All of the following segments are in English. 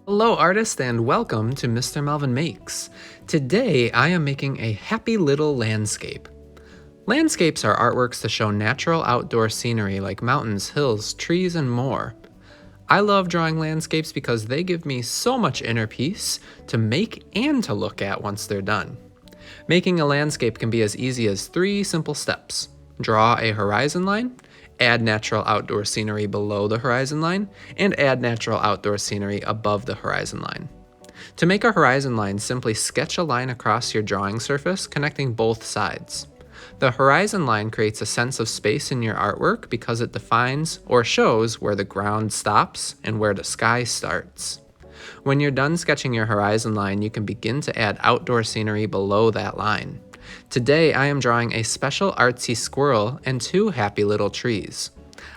Hello artist and welcome to Mr. Melvin Makes. Today I am making a happy little landscape. Landscapes are artworks to show natural outdoor scenery like mountains, hills, trees, and more. I love drawing landscapes because they give me so much inner peace to make and to look at once they're done. Making a landscape can be as easy as 3 simple steps. Draw a horizon line, add natural outdoor scenery below the horizon line, and add natural outdoor scenery above the horizon line. To make a horizon line, simply sketch a line across your drawing surface connecting both sides. The horizon line creates a sense of space in your artwork because it defines or shows where the ground stops and where the sky starts. When you're done sketching your horizon line, you can begin to add outdoor scenery below that line. Today I am drawing a special artsy squirrel and 2 happy little trees.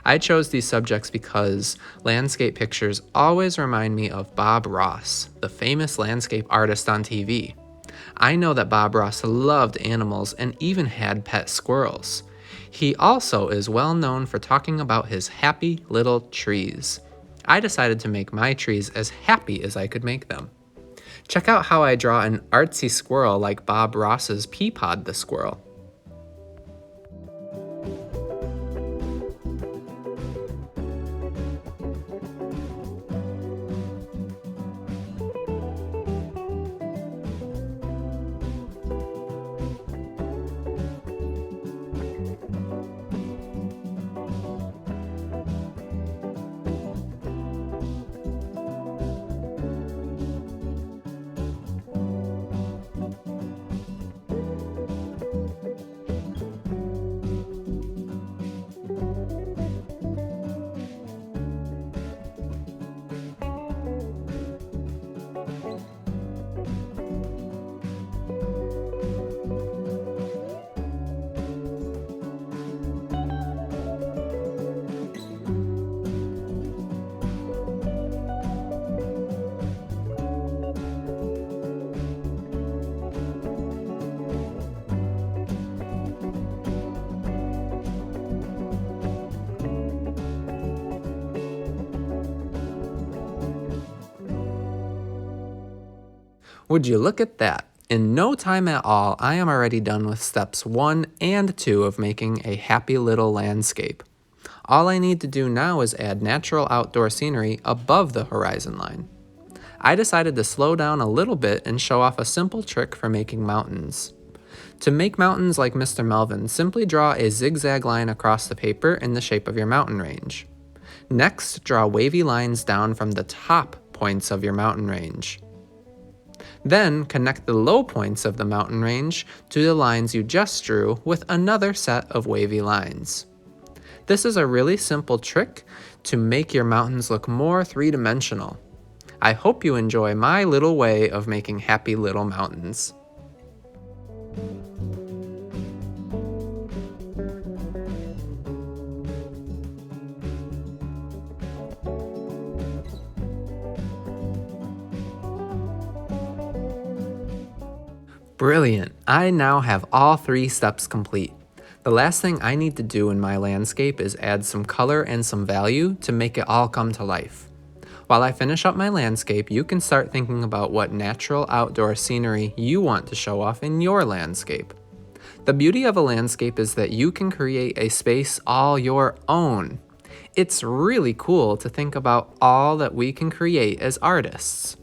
I chose these subjects because landscape pictures always remind me of Bob Ross, the famous landscape artist on TV. I know that Bob Ross loved animals and even had pet squirrels. He also is well known for talking about his happy little trees. I decided to make my trees as happy as I could make them. Check out how I draw an artsy squirrel like Bob Ross's Peapod the squirrel. Would you look at that? In no time at all, I am already done with steps 1 and 2 of making a happy little landscape. All I need to do now is add natural outdoor scenery above the horizon line. I decided to slow down a little bit and show off a simple trick for making mountains. To make mountains like Mr. Melvin, simply draw a zigzag line across the paper in the shape of your mountain range. Next, draw wavy lines down from the top points of your mountain range. Then, connect the low points of the mountain range to the lines you just drew with another set of wavy lines. This is a really simple trick to make your mountains look more three-dimensional. I hope you enjoy my little way of making happy little mountains. Brilliant! I now have all 3 steps complete. The last thing I need to do in my landscape is add some color and some value to make it all come to life. While I finish up my landscape, you can start thinking about what natural outdoor scenery you want to show off in your landscape. The beauty of a landscape is that you can create a space all your own. It's really cool to think about all that we can create as artists.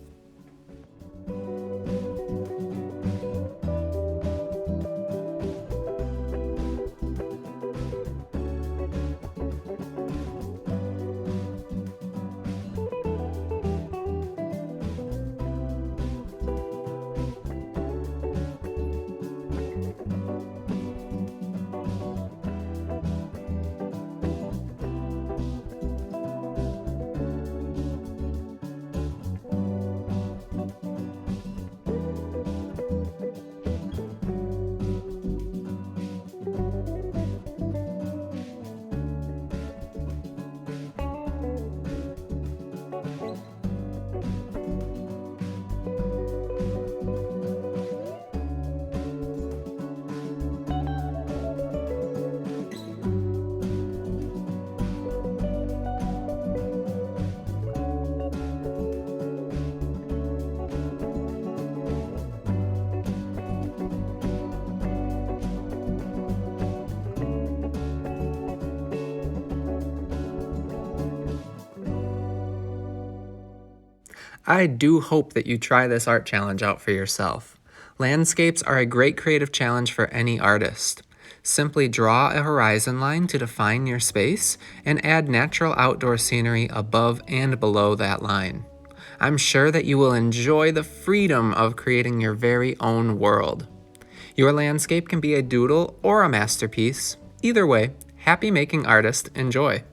I do hope that you try this art challenge out for yourself. Landscapes are a great creative challenge for any artist. Simply draw a horizon line to define your space and add natural outdoor scenery above and below that line. I'm sure that you will enjoy the freedom of creating your very own world. Your landscape can be a doodle or a masterpiece. Either way, happy making artist, enjoy.